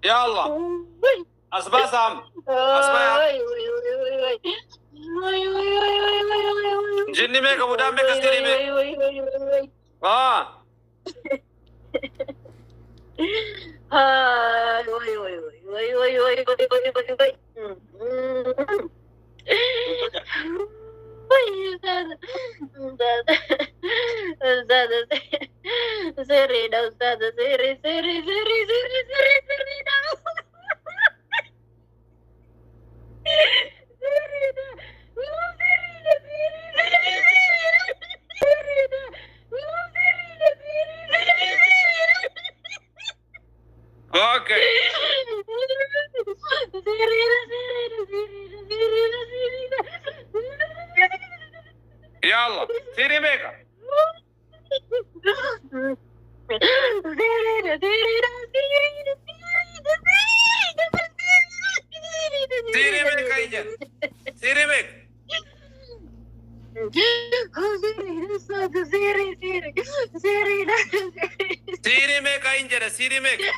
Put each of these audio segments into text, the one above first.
يا الله أصباسم أصبايا جني ميك أبو دام ميك أستري ميك اوكي يلا سيري ميكا سيري ميكا يجي سيري ميكا سيري ميكا ينجر سيري ميكا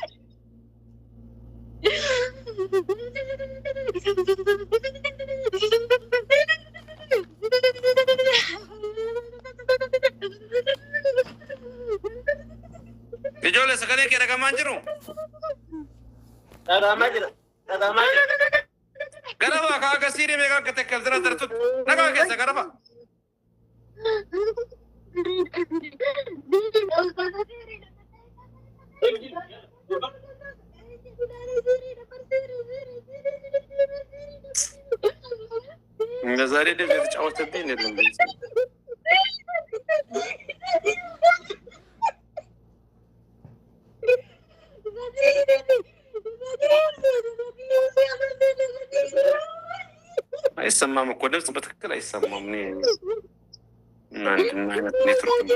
Ijoollee sagalee kee dhagamaan jiru? Dhagamaa jira. Garaba kaa akka siirii meeqa akka tekkal jira dartu nagaa keessa garaba. ዛሬ ደብ የተጫወተብኝ የለም። አይሰማም እኮ ድምፅ በትክክል አይሰማም። አንድና አይነት ኔትወርክ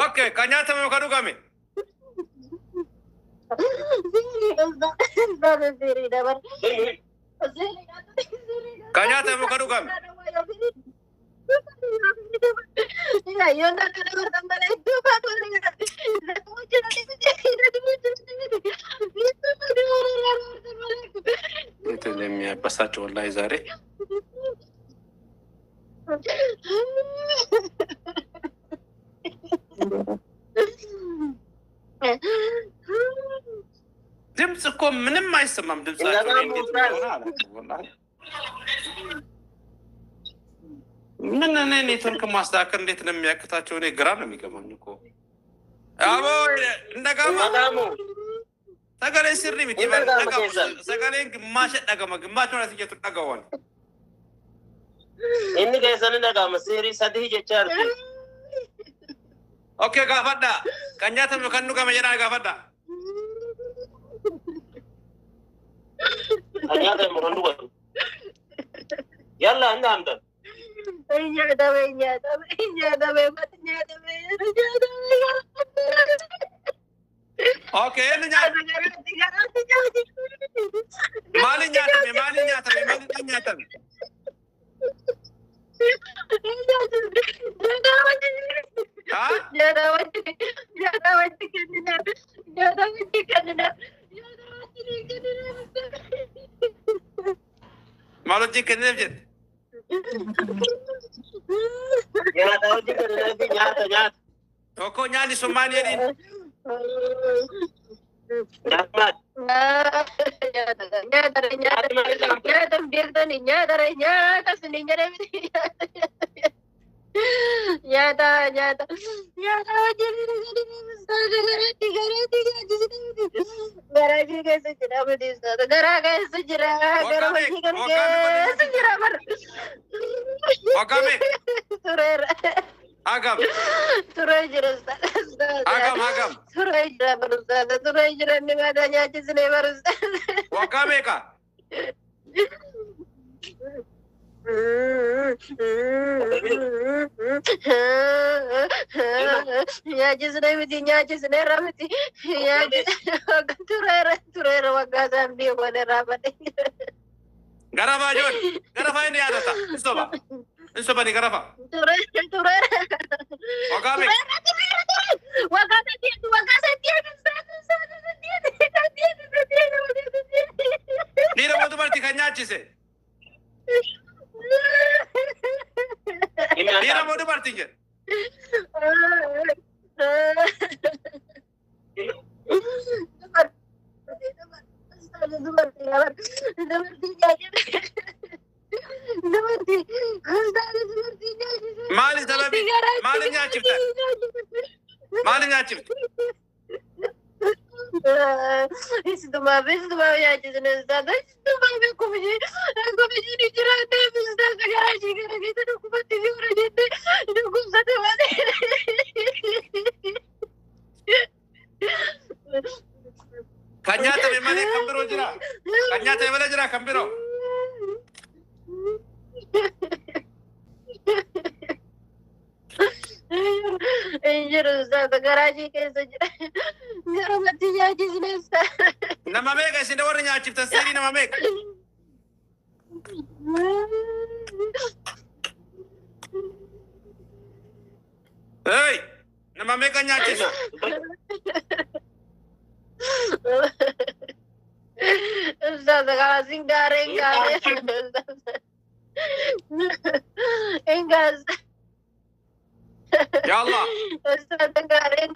ኦኬ ከኛተ መከዱ ጋሜ ከኛተ መከዱ ጋሜ የሚያበሳቸው ወላሂ ዛሬ ድምፅ እኮ ምንም አይሰማም። ምን እኔ ኔትወርክ ማስተካከል እንዴት ነው የሚያቅታቸው? እኔ ግራ ነው የሚገባኝ እኮ አቦ እንደጋማ ሰገሌ ሲሪ ቢት ሰገሌ ግማሽ ደገማ ግማሽ ነው ሲጀቱ ደጋዋን እኔ ከሰነ ደጋማ ሲሪ ሰዲ ጀቻር ኦኬ ጋፈዳ ከኛተም ከኑ ከመጀራ ጋፈዳ ከኛተም ከኑ ያላ እንደ አንተ ኦኬ ማልኛተም ማለት ከነብጀ Oko nyali Somalia din. Agam. Agam. Wakameka. Nyaachisnee miti nyaachisnee ramiti tureera waggaa isaan deeman irraa badhe. Garafa John, garafa ini ada tak? Insoba ni garafa. Tureera. Wakame. Waggaa saddeet. Ni nama tu berarti kan nyacise. Ni nama tu berarti je. Mali sababi, mali nyacifta. Mali nyacifta. Isituma nyaachisne isaata isituma komiji ni jiraate isaata garaajii gara keessa dhukkubatti fi hora jette dhukkubsate malee. Kan nyaatame malee kan biroo jira. Kan nyaatame malee jira kan biroo. Injiru isaata garaajii keessa jira. Garamatti nyaachisne isaata. Nama meeqa isin warri nyaachiftan seerii nama meeqa? Hey, nama meeqa nyaachisa? Isaata kaasin gaareen engaas. Ya Allah. Isaata gaareen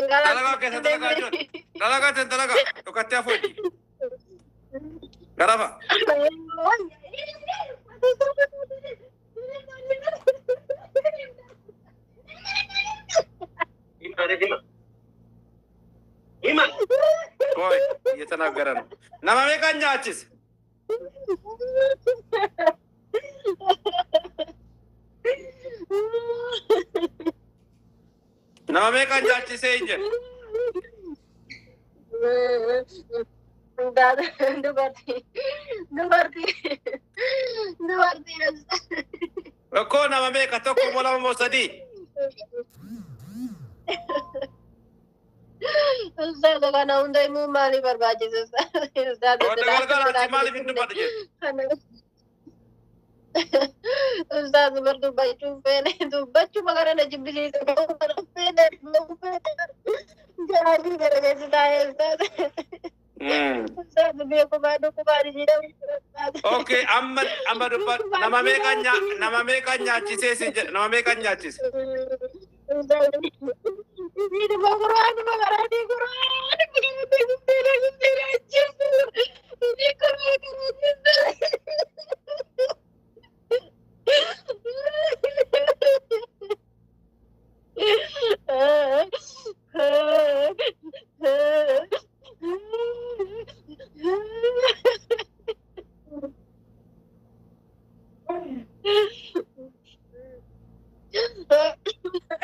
Dalaga keessa dalagaa John. Dalagaa ten dalaga. Dhokatti hafuu. Garafa. Koi, እየተናገረ ነው። nama meeqa nyaachise? Nama meeqa nyaachise inje? Dubartii. Rakkoo nama meeqa tokko moo lama moo sadii? Ustaza kana hunda immoo maaliif barbaachisa? Wanta gargaaraatti maaliif hin dubbadhu jedhu? Ustaza bar dubbachuu magara na jibbisiisa. Jaalalli garagalchi taa'ee ustaza. Ustaza beekumaa dhukkubaa jedhamu. Okay, amma dubbadhu. Nama meeqa nyaachisee sin jedha? Nama meeqa nyaachise? Ini Quran, ini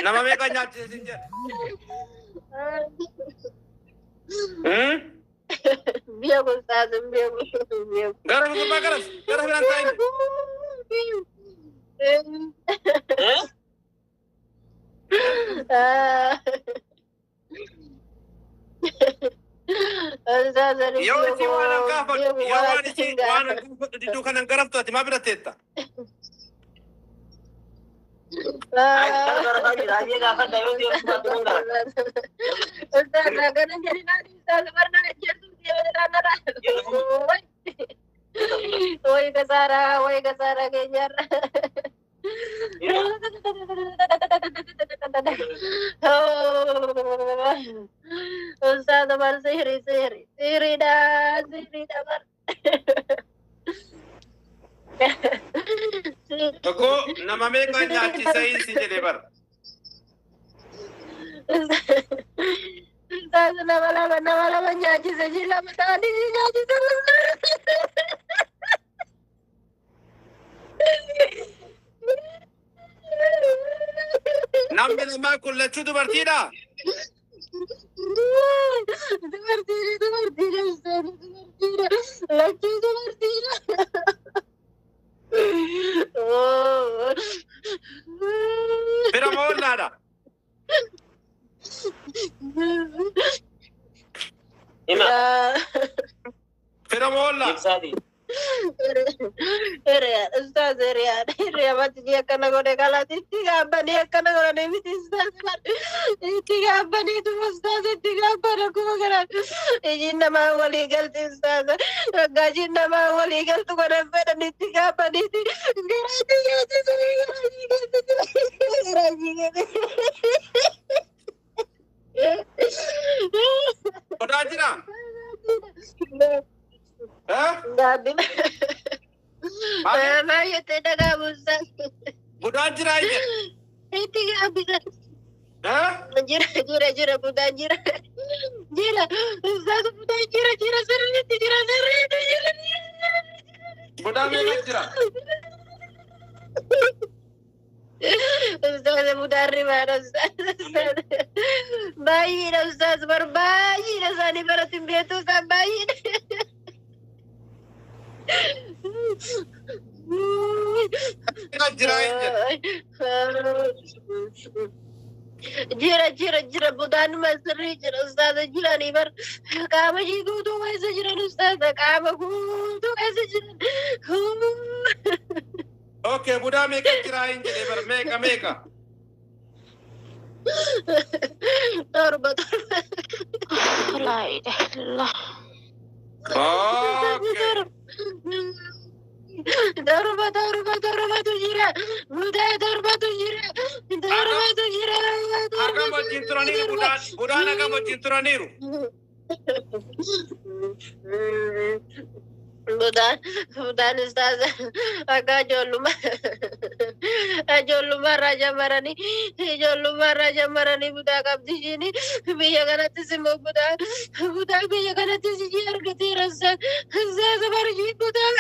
nama meeqa nyaachise sin jedha? Biar Ustaz, biar. Garam bilang tain. Yo isi waan kafa, yo waan isi waan di dukan ang garam tu ati mabira teta. Woi kasara kenyar. Ustaz bar sihri dah bar. Aku nama meeqa nyaachise si jedhe bar. Ustaz nama lama nyaachise jila matani nyaachise. Namni namaa kun lachuu dubartiidha. Dubartiidha. Lachuu dubartiidha. Manada. Ima. Firamolla. Ibsadi. Ustaz Riya mati dia kana gode kala tiga abani kana gode miti ustaz tiga abani tu ustaz tiga abani aku magara jinna ma wali gal ustaz gajinna ma wali gal tu kana pera ni tiga abani ti Udah jira. Hah? Gabi. Bayu tidak ustaz. Udah jira aja. Tiga abis. Hah? Jira budak jira ustaz budak jira seru Udah mereka jira. Ustaz budak rimana ustaz bayi ustaz berbayi rasanya beratim betu ustaz bayi Mereka jira aja. Jira budan masri jira ustaz jira ni bar kama jigu tu kaisa jira ustaz kama tu kaisa jira Oke, Buddha mereka jira aja deh mereka. Torba La ilaha illallah. Oke. Torba tu jira torba tu jira Agak mau cinturan ini Buddha agak mau cinturan ini. Budan ustaz agak joluma raja marani budak abdi sini biya ganati semua budak biya ganati sini harga tirasa saya baru budak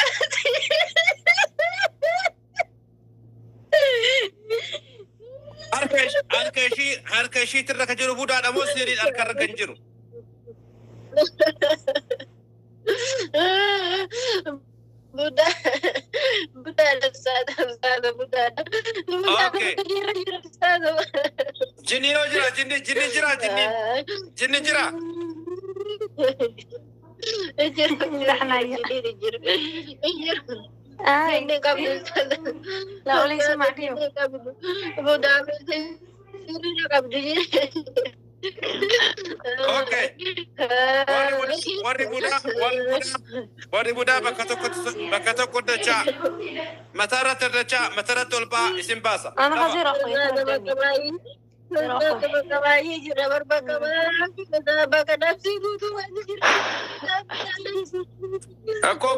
harka shi terdekat juru Buddha ada mau sendiri harga ganjuru. Budak ustaz budak. Oke. Jinni jira. Ay, Ini kamu ustaz. la oleh sama dia. Budak ini kamu Oke. Wari Buddha bakka tokko dacha matara tolba isin basa. Anak kasih rokok itu. Ako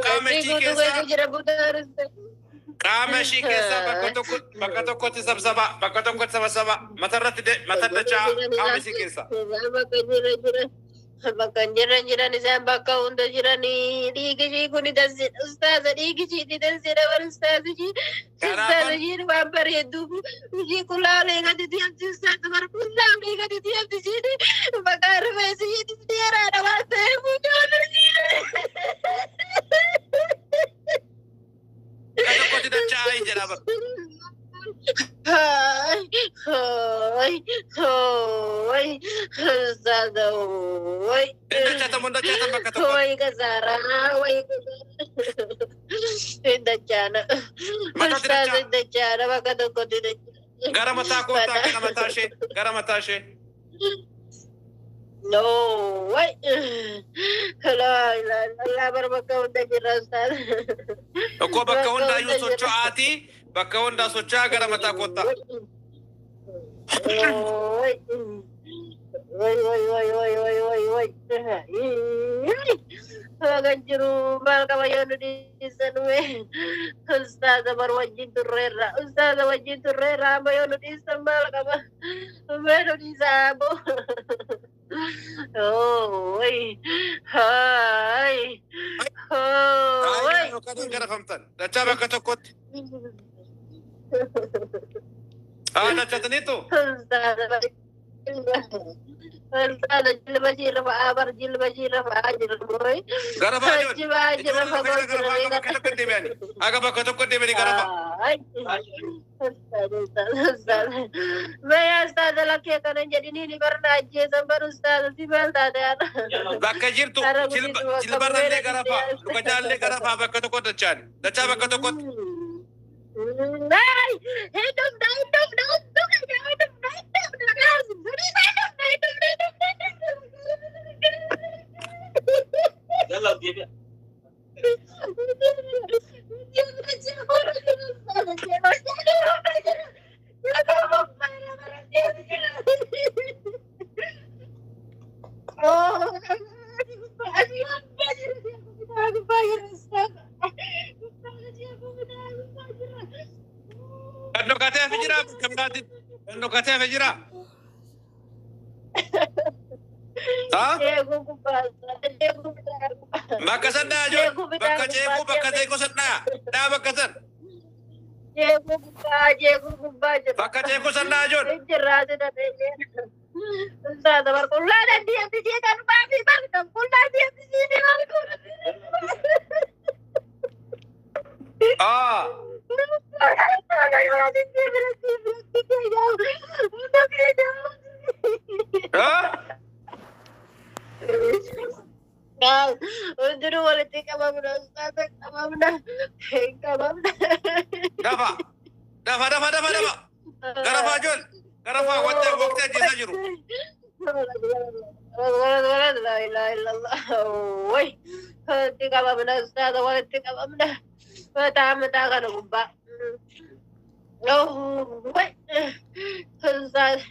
Kama shi keessa bakka tokkotti sabsaba matarratti dacha kama shi keessa. Bakka jiran isaan bakka hunda jiranii dhiigi ishii kun ustaaza dhiigi ishii dansidha bar ustaaza ishii waan bareedduuf ishii kulaalee gadi hamti ustaaza bar kulaalee gadi hamti ishii bakka rifeensi ishii dheeraadha waan ta'eef Bakka tokkotti dacha ayi jedha bar. Hoy, ustaaza hoy. Dachata bakka tokkotti. Hoy kasara, hoy dachana. Ustaaza dachana bakka tokkotti dachana. Gara mataa koottaa gara mataa ishee. No, way. La bakka hunda jirra ustaaza. Akkoo bakka hundaa iyyuu socho'aati. Bakka hundaa socho'aa gara mataa koottaa. Way. Agan jiru maal kabayo nu diisan we. Ustaaza bar wajjin turreerra bayo nu diisan maal kaba. Me nu diisabo. Hoy. Kan gara famtan. Dachaa bakka tokkotti. Dachataniitu. Ustaaza أستاذ جل فآبر جل فآجر الموي غرفة جل فآجر غرفة كدباني أجا بكتب كدباني غرفة أستاذ ما يا أستاذ لك يا كان جديني برنامج سبر أستاذ سيبال تادر بكا جيرتو جل برا اللي غرفة لوكجال اللي غرفة بكتب كود تشان دچا بكتب كود ناي هيدوم يلا جيب انو كاتي فجرا كم كاتي انو كاتي فجرا ها بكا سندا جو بكا جيكو بكا زيكو سندا دا بكا سن بكا جيكو سندا جو Ustaz, berkulah dia kan babi bang, berkulah dia di sini اه ها قال ادروا ولدي كمامنا استاذ كمامنا دفع دفع دفع دفع دفع غرفة جول غرفة وقت جيساجرو ولد لا اله الا الله وي ولدي كمامنا استاذ ولدي كمامنا فتعمل تاغر غبا وي استاذ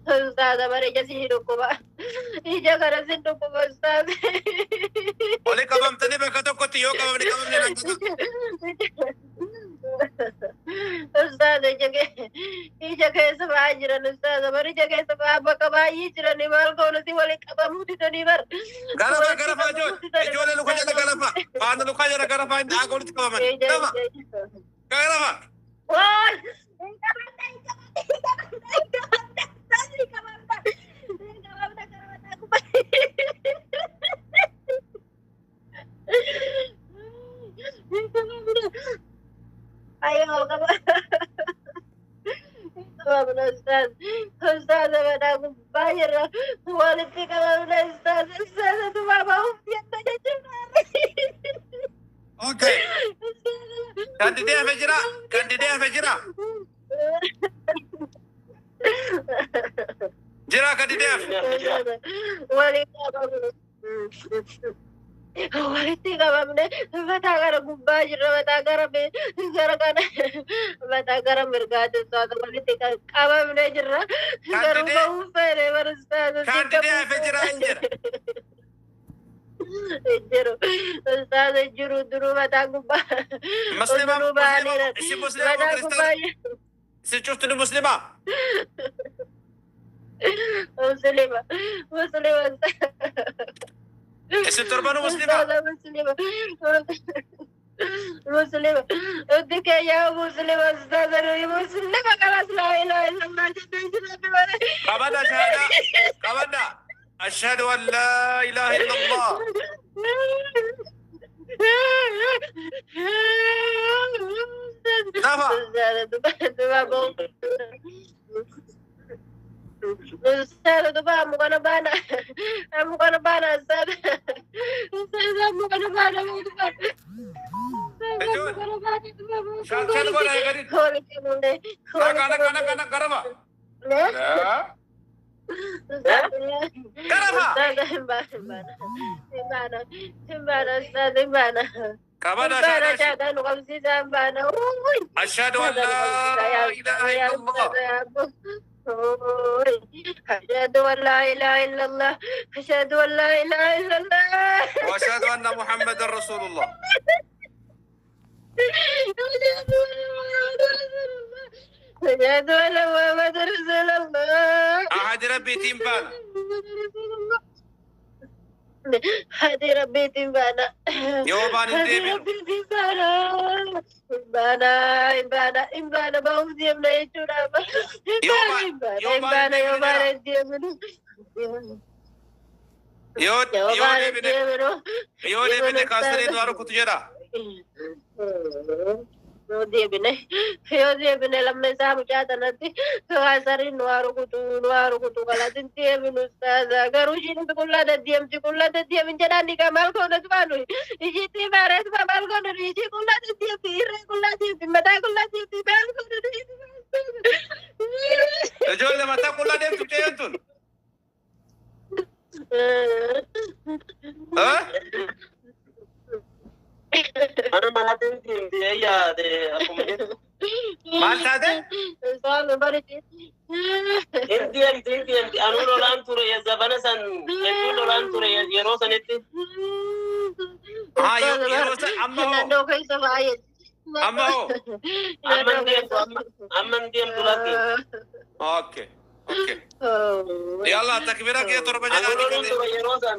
Ustaz, mereka sih hidup kok. Ija karena hidup kok Ustaz. Oleh kabam tadi berkata kau tiyo kabam ni nanti. Ustaz, ija kayak sama ajaran Ustaz. Mereka kayak sama apa kabai ajaran ni mal kau nanti balik kabam di tadi bar. Garafa Jol. Jol lu kaja garafa. Pan lu kaja garafa ini aku ni kabam. Nama. Garafa. Wah. Ayo kamu. Kamu Ustaz. Ustaz ada aku bayar. Walid kalau Ustaz itu mau dia saja cuma. Oke. Kandidat Fajira. Jira kandidat. Walid kamu batagara gubba jira batagara be batagara mergate sada walid kamu jira garuba ufere Ustaz. Kandidat Fajira injir. Ustaz juru batagubba. Muslimah. Si Muslimah Kristen. Si custu ni Muslimah. Muslimah. Si turbanu Muslimah. Muslimah. Udah kayak Muslimah Ustaz. Muslimah kelas la ilaha illallah. Kabanda syahada. Kabanda. Asyhadu an la ilaha illallah. Nafa. Ustaz tu bah bukan bana Ustaz. Ustaz bukan bana. Shal bola hai gari. Kana garaba. Garaba. Bana. Kabada syahada nukam si bana. Asyhadu an la ilaha illallah. أشهد أن لا إله إلا الله أشهد أن لا إله إلا الله وأشهد أن محمد رسول الله أشهد أن محمد رسول الله أحد ربي تيمبانا Hadi Rabbi timbana. Yoo baan hin Hadi deebinu. Rabbi timbana. Imbana ba'uuf deemna jechuudha. Yoo baan Imbana deemnu. Yoo deebine kaasanii nu harukutu jedha. Yoo deebine lammeessaa mucaa tanatti kaasanii nu harukutu kalatin deemnu ustaaza. Garuu ishiin qullaa deddeemti jedhaan ni maal goonatu baanu. Ishiitti maareetu maal goonatu ishii qullaa deddeemti irree qullaa deemti mataa qullaa deemti maal goonatu. Ijoollee mataa qullaa deemtu ceeyyantuun. Mana malatin timti yaade akkuma jettu. Maal taate? Inti anuu lolaan ture zabana san hedduu lolaan ture yeroo sanitti. Yeroo san amma hoo? Amma hoo? Amman deemtu lakki. Okay. Yalla takbira kee torba Anuu lolaan jedhaati. ture yeroo san.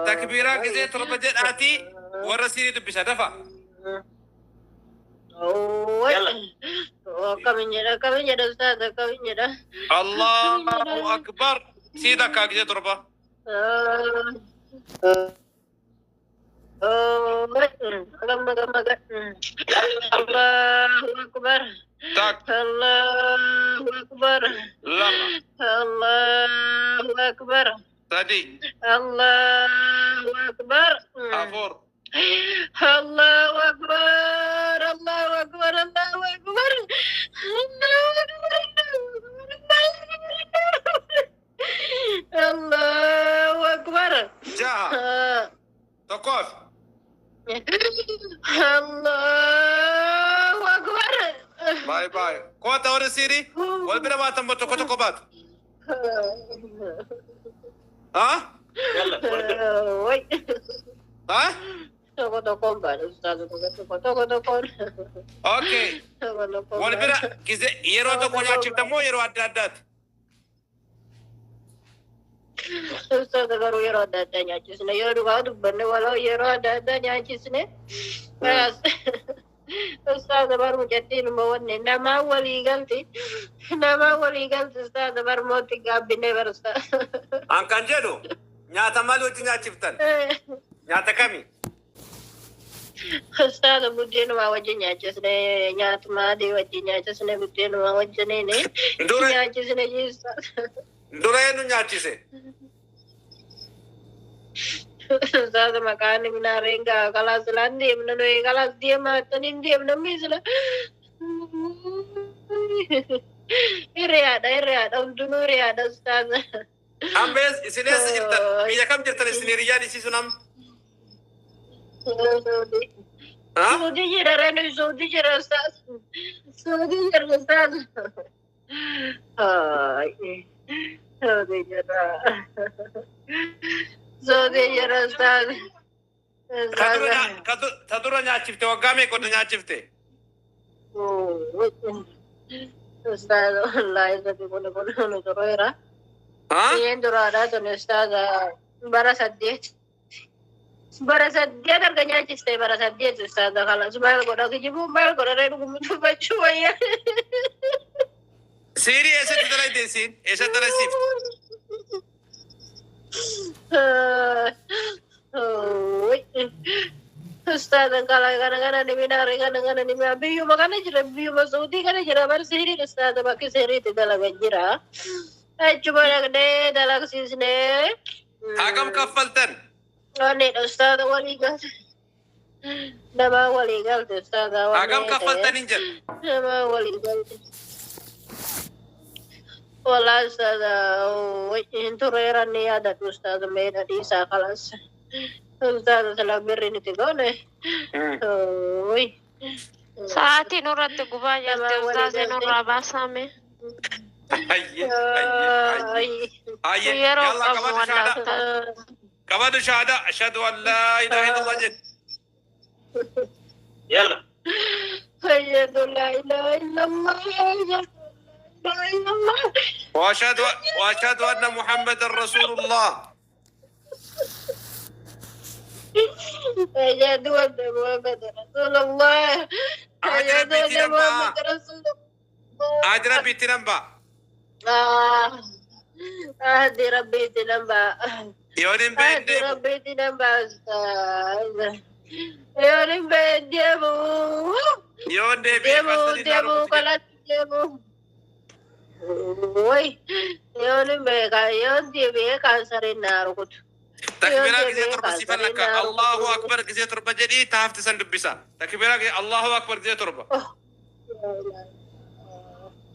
Takbira gisee torba jedhaati warra siinii dubbisa dafa. Kami jedha ustaaza kami jedha. Allahu akbar. Sii takkaa gisee torba. Gamma. Allahu akbar. Tak. Allahu akbar. Lama. Allahu akbar. Sadi. Allahu akbar. Afur. Allahu akbar. Allahu akbar. Allahu akbar. Allahu akbar. Jaha. Tokkoof. Allahu akbar. Bye. Koota warra siirii wal bira baatan moo tokko tokko baatu? Haa? Yalla Woi. Haa? Toko baru ustaz toko. Okay. Wal bira gisee yeroo tokko nyaachifta moo yeroo adda addaati? Ustaz baru yeroo adda addaa nyaachisne yoo dhugaa dubbanne waloo yeroo adda addaa nyaachisne. Ustaz baru mucattiin wanne nama walii galti ustaz baru mootti gaabbinee barsa. An kan jedhu nyaata maal wajji nyaachiftan? Nyaata kami? Ustaz buddeenuma wajjin nyaachisne nyaatuma adii wajjin nyaachisne buddeenuma wajjiniin nyaachisne jechuudha. Dura eenyu nyaachise? Ustaz maqaan minareen kalas lan deemna nuyi kalas deemaa tanin deemna misla. Hiriyaadha hundinuu hiriyaadha ustaz. Ambees isin eessa jirtan? Biyya kam jirtan isin hiriyyaan isiisu nam? Saudi jira renu Saudi jira ustaz. Saudi jira ustaz. Saudi jira ustaz. Ta dura nyaachifte waggaa meeqoota nyaachifte? Ustaz wallahi sadi kun toroera. Haa? Yen duraadha tun ustaz bara saddeet. Bara saddeet arga nyaachiste bara saddeet ustaz kalas maal godha kijibu maal godha reenu gumutu bachuu wayya. Siirii eessatti dalayte isiin? Eessatti dalaysiifte? Ustaz kalau kadang-kadang di minari kadang-kadang di biyyuma kana jira biyyuma Saudi kana jira bar sihri ustaz bakki sihri tidak lagi jira. Cuma nagde dalag sisne. Hagam kaffaltan? Ini ustaz waligal. Nama waligal ustaz. Hagam kaffaltan hin jedhu? Nama waligal. Wala ustaz hintureeran ni ada ustaz meeda dhiisaa kalas. Ustaz sala birri niti goone. Sa'aatii nurratti gubaa jirti ustaazii nurraa baasame. Ayye. Yeroo Yalla qabu wallaata. Qabadu shahaada. Ashhadu an laa ilaaha illallah jedhu. Yalla. Ayyadu la ilaha illallah. وأشهد أن محمد رسول الله. أشهد أن محمد رسول الله. أشهد أن محمد رسول الله. أجر بيتي نمبا. أهدي ربي تنبا. يونين أهدي بين ربي تنبا أستاذ. يونين بين ديمو. يون دي Demo kalat demo. Woi, yon di kansarin narukut. تكبيرا كذا تربى سيفن لك الله أكبر كذا تربى جدي تهف تسند بسا تكبيرا الله أكبر كذا تربى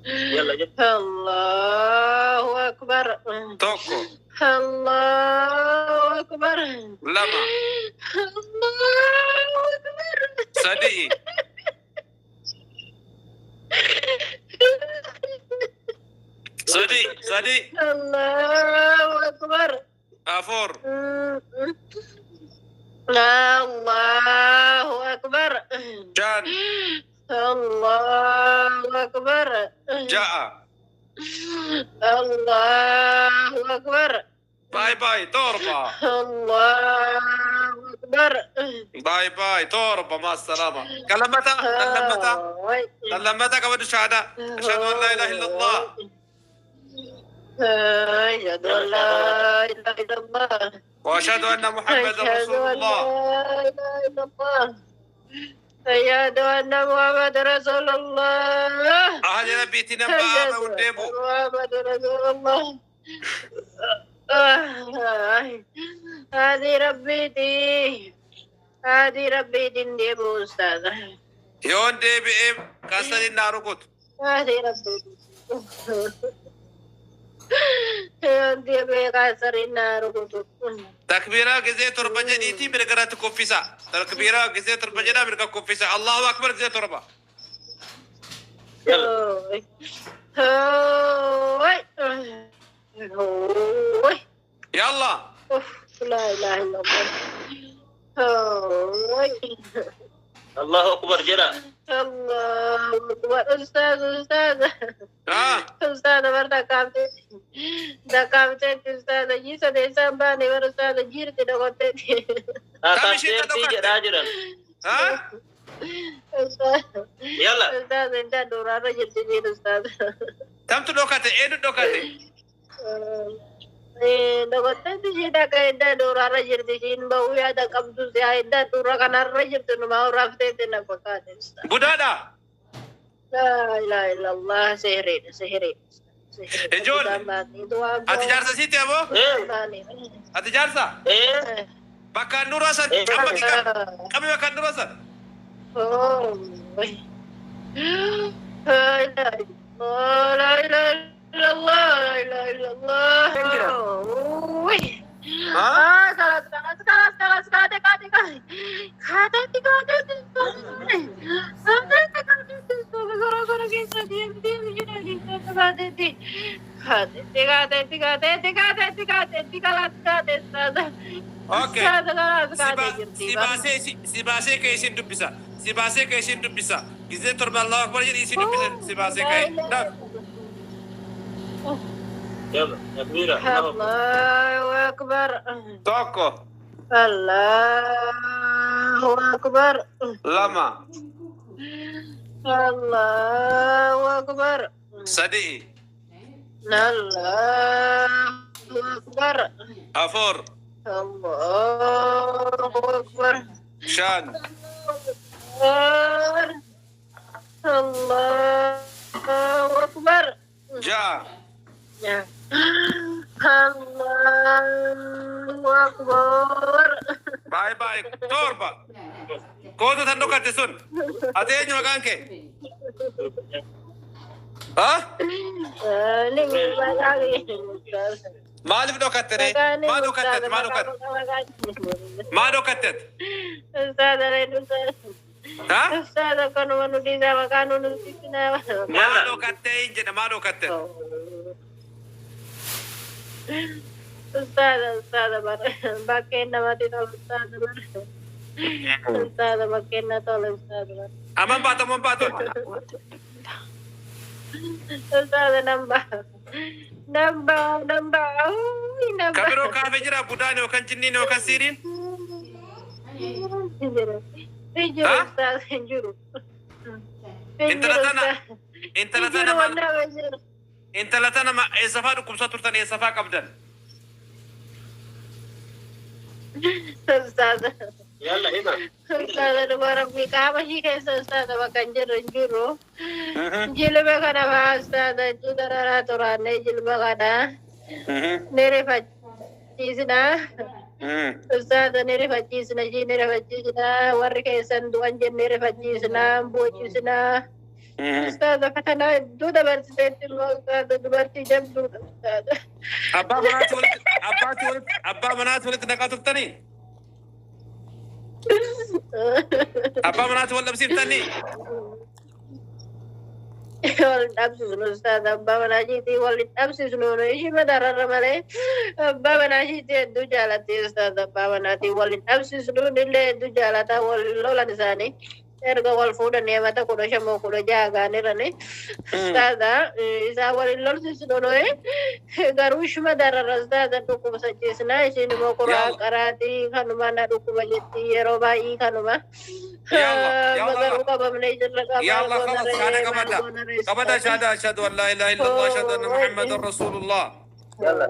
يلا جد الله أكبر. توكو الله أكبر. لما الله أكبر. صديقي صديق الله أكبر. أفور الله أكبر. جان الله أكبر. جاء الله أكبر. باي باي توربا الله أكبر. باي باي توربا مع السلامة كلمتها قبل الشهادة أشهد أن لا إله إلا الله أشهد أن لا إله إلا الله وأشهد أن محمد رسول الله أشهد أن محمد رسول الله. أهل بيتنا بابا وديبو محمد رسول الله. هذه ربي ديبو أستاذ. يون دي بي ام كاسر الناروكوت هذه ربي يون دي بي كاسر الناروكوت. تكبيرا جزء تربة جديتي بركرات كوفيسا تكبيرا جزء تربة جدا بركة كوفيسا الله أكبر جزء تربة يلا لا إله إلا الله. الله أكبر جرا الله أكبر. أستاذ أستاذ بردا كامتي أستاذ جيسا ديسا باني أستاذ جيرتي دغوتي أكثر جرا جرا يلا أستاذ أنت دورا رجل تجين أستاذ تم تدوكاتي إيه دوكاتي دغوتي تجين كايدا دورا رجل تجين بويا دا كمتو سيايدا دورا كان رجل تنما ورافته تنبكات بدادا لا إله إلا الله. سهرين إجول أتي جارسا سيتي أبو أتي جارسا إيه بكان نوراسا كم بكان نوراسا لا إله إلا الله. لا إله إلا الله. Oke. Si base ke isin dubbisa. Gize torba Allah akbar jadi isin dubbisa si base ke. يلا تكبيرا الله أكبر. Toko الله أكبر. lama الله أكبر. sadi الله أكبر. afor الله أكبر. shan الله أكبر. ja الله أكبر. bye bye torba kodo tando kate sun ate nyo ganke ha malif do kate re ma do kate ha Ustaz kanu manudiza makanu nusikina. ma do kate inje ma do kate Ustaz bakena mati tol Ustaz bakena tol Ustaz. amam pato Ustaz nambah. Nambah. Kabiro kafe jira budani wakan jinni wakan sirin. Injuru Ustaz, injuru. Inta latana ma esafa dukumsa turtan esafa qabdan. Ustaz. Yalla hima. Ustaz dubara mikah masih kayak Ustaz makan injuru. Jilbab kana ma Ustaz judara turane jilbab kana. Nere facisna. Ustaz nere facisna ji nere facisna warri kesan duan jen nere facisna bocisna. Ustaz fatana duda berset Ustaz dubarti jam duda Ustaz. Abba manat walit naqatu tani. Abba manat wal labsi tani. Wal absi Ustaz abba manajiti wal absi suno ishi madara ramale abba manajiti du jalati Ustaz abba manati wal absi suno dille du jalata wal lola disani erga wal fuda nemata kudo shamo kudo jaga nirane Ustaz isa wal lol suno garush madara Ustaz du ko sajisna ishi ni mo qura qarati kanuma du ko baliti robai kanuma يلا خلاص انا قبدا شهادة أشهد أن لا إله إلا الله أشهد أن محمد رسول الله Yalla.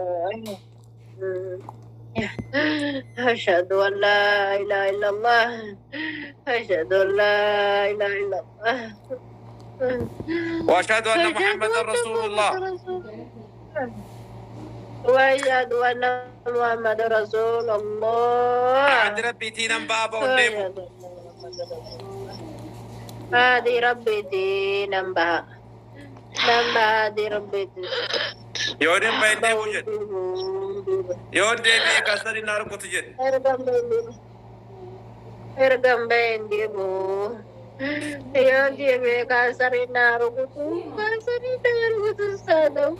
أشهد أن لا إله إلا الله أشهد أن لا إله إلا الله وأشهد أن محمد رسول الله وأشهد أن محمد رسول الله عند ربي تينا بابا وديمو هذه ربي نمبها هذه ربي يودين بين ديمو جد يودين كسر النار كتجد Ergam been dimu يودين كسر النار كتجد سادم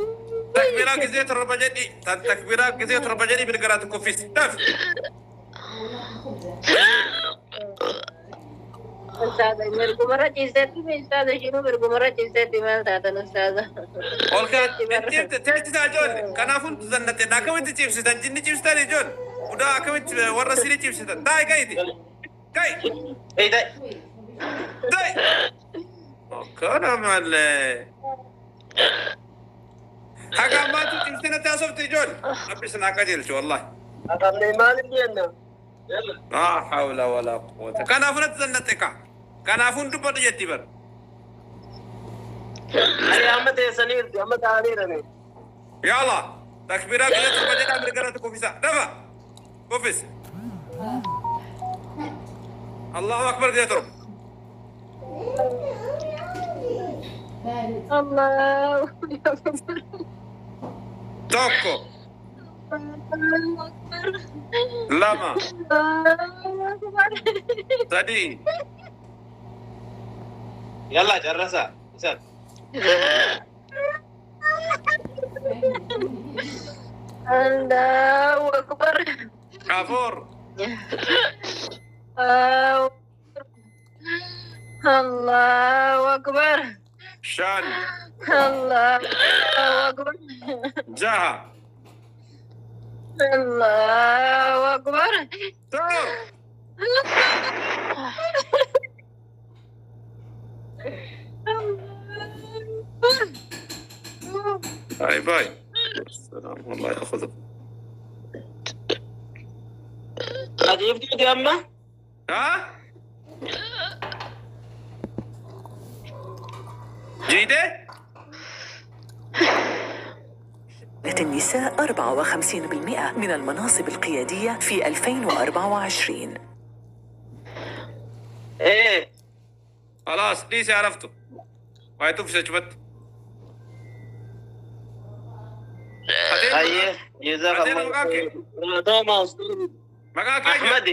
تكبيرا كزيت ربجدي تكبيرا كزيت ربجدي بالقرات كوفيس تف Ustaz, mergumara cizet Ustaz, shinu mergumara cizet mal tata Ustaz. Olka انت تهتي جون كنافون زنت داكمت تشيبس تنجني تشيبس تاني جون ودا كمت ورسيلي تشيبس داي كايدي كاي Hey, dai. داي كنا مال حاجه ما تشيبس تاسوت جون ابيس ناكاجيل شو والله Akan mali diyanna. Yalla. لا حول ولا قوه كنافون زنتك كنافون دبر يتبر Ari Ahmad Sanir, Ahmad Anir ani. يلا تكبيرات كزيت ربجدي بالقرات كوفيس دفا كوفيس الله اكبر ديترو Allah. توكو لما تدي Yalla jarrasa. Ustaz. Allahu Akbar. كافور Allahu Akbar. شان Allahu Akbar. جاها Allahu Akbar. تو باي باي السلام والله ياخذك Ajib di amma. ها جيدة النساء 54% من المناصب القيادية في 2024. Eh. خلاص ليش عرفته هاي تفشل جبت Ayah, jazakallah. Thomas. مقا كاجا Ahmad.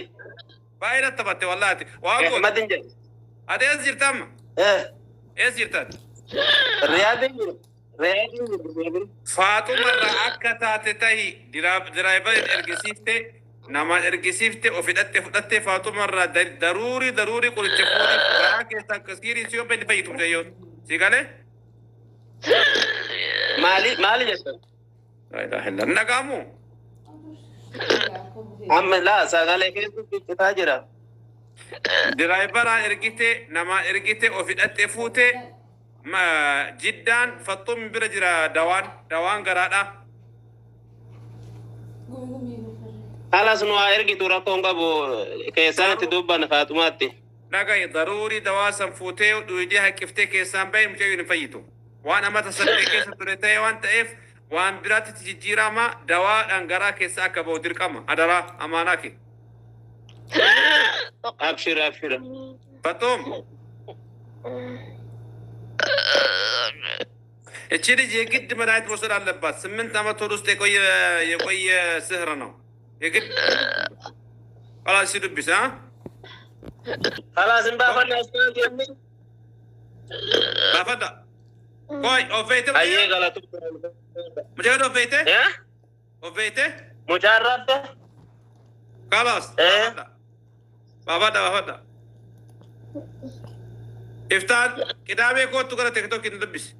باين التبتي والله واقول Ahmad injal. هذا يزير تم Eh. يزير تم Riyadin. Riyadin. فاطمة رأكتا تتهي درايفر ارجسيفته نما ارجسيفته وفدت فاطمة ضروري قلت تفوري براك يستنكسيري سيو بين بيتو جيون سيغالي مالي جسد لا إله إلا الله نقامو عم لا ساقالي كيف تتاجرها درايبرا إرقيتي نما إرقيتي وفي فوتي ما جدا فطوم برجرا دوان قرادا خلاص نوا إرقي تراكم قبو كيسان تدوبان فاطماتي نقاي ضروري دواسا فوتي ويجيها كفتي كيسان باي مجيو نفيتو وانا ما تصدقي كيسا تريتاي وان تأف وان براتي تجيرا ما دواء انقرا كيسا كبو درقما أدرا أماناكي أبشر فطوم اتشيري جي قد منايت وصل على اللبات سمنت اما تورست يقوي سهرنا يقد خلاص يدبس ها خلاص نبافنا استاذ يمي بافدا كوي اوفيته ايه غلط مجرد اوفيته يا اوفيته مجرد خلاص بافدا افتاد كتابي كو تقرا تكتوك ندبس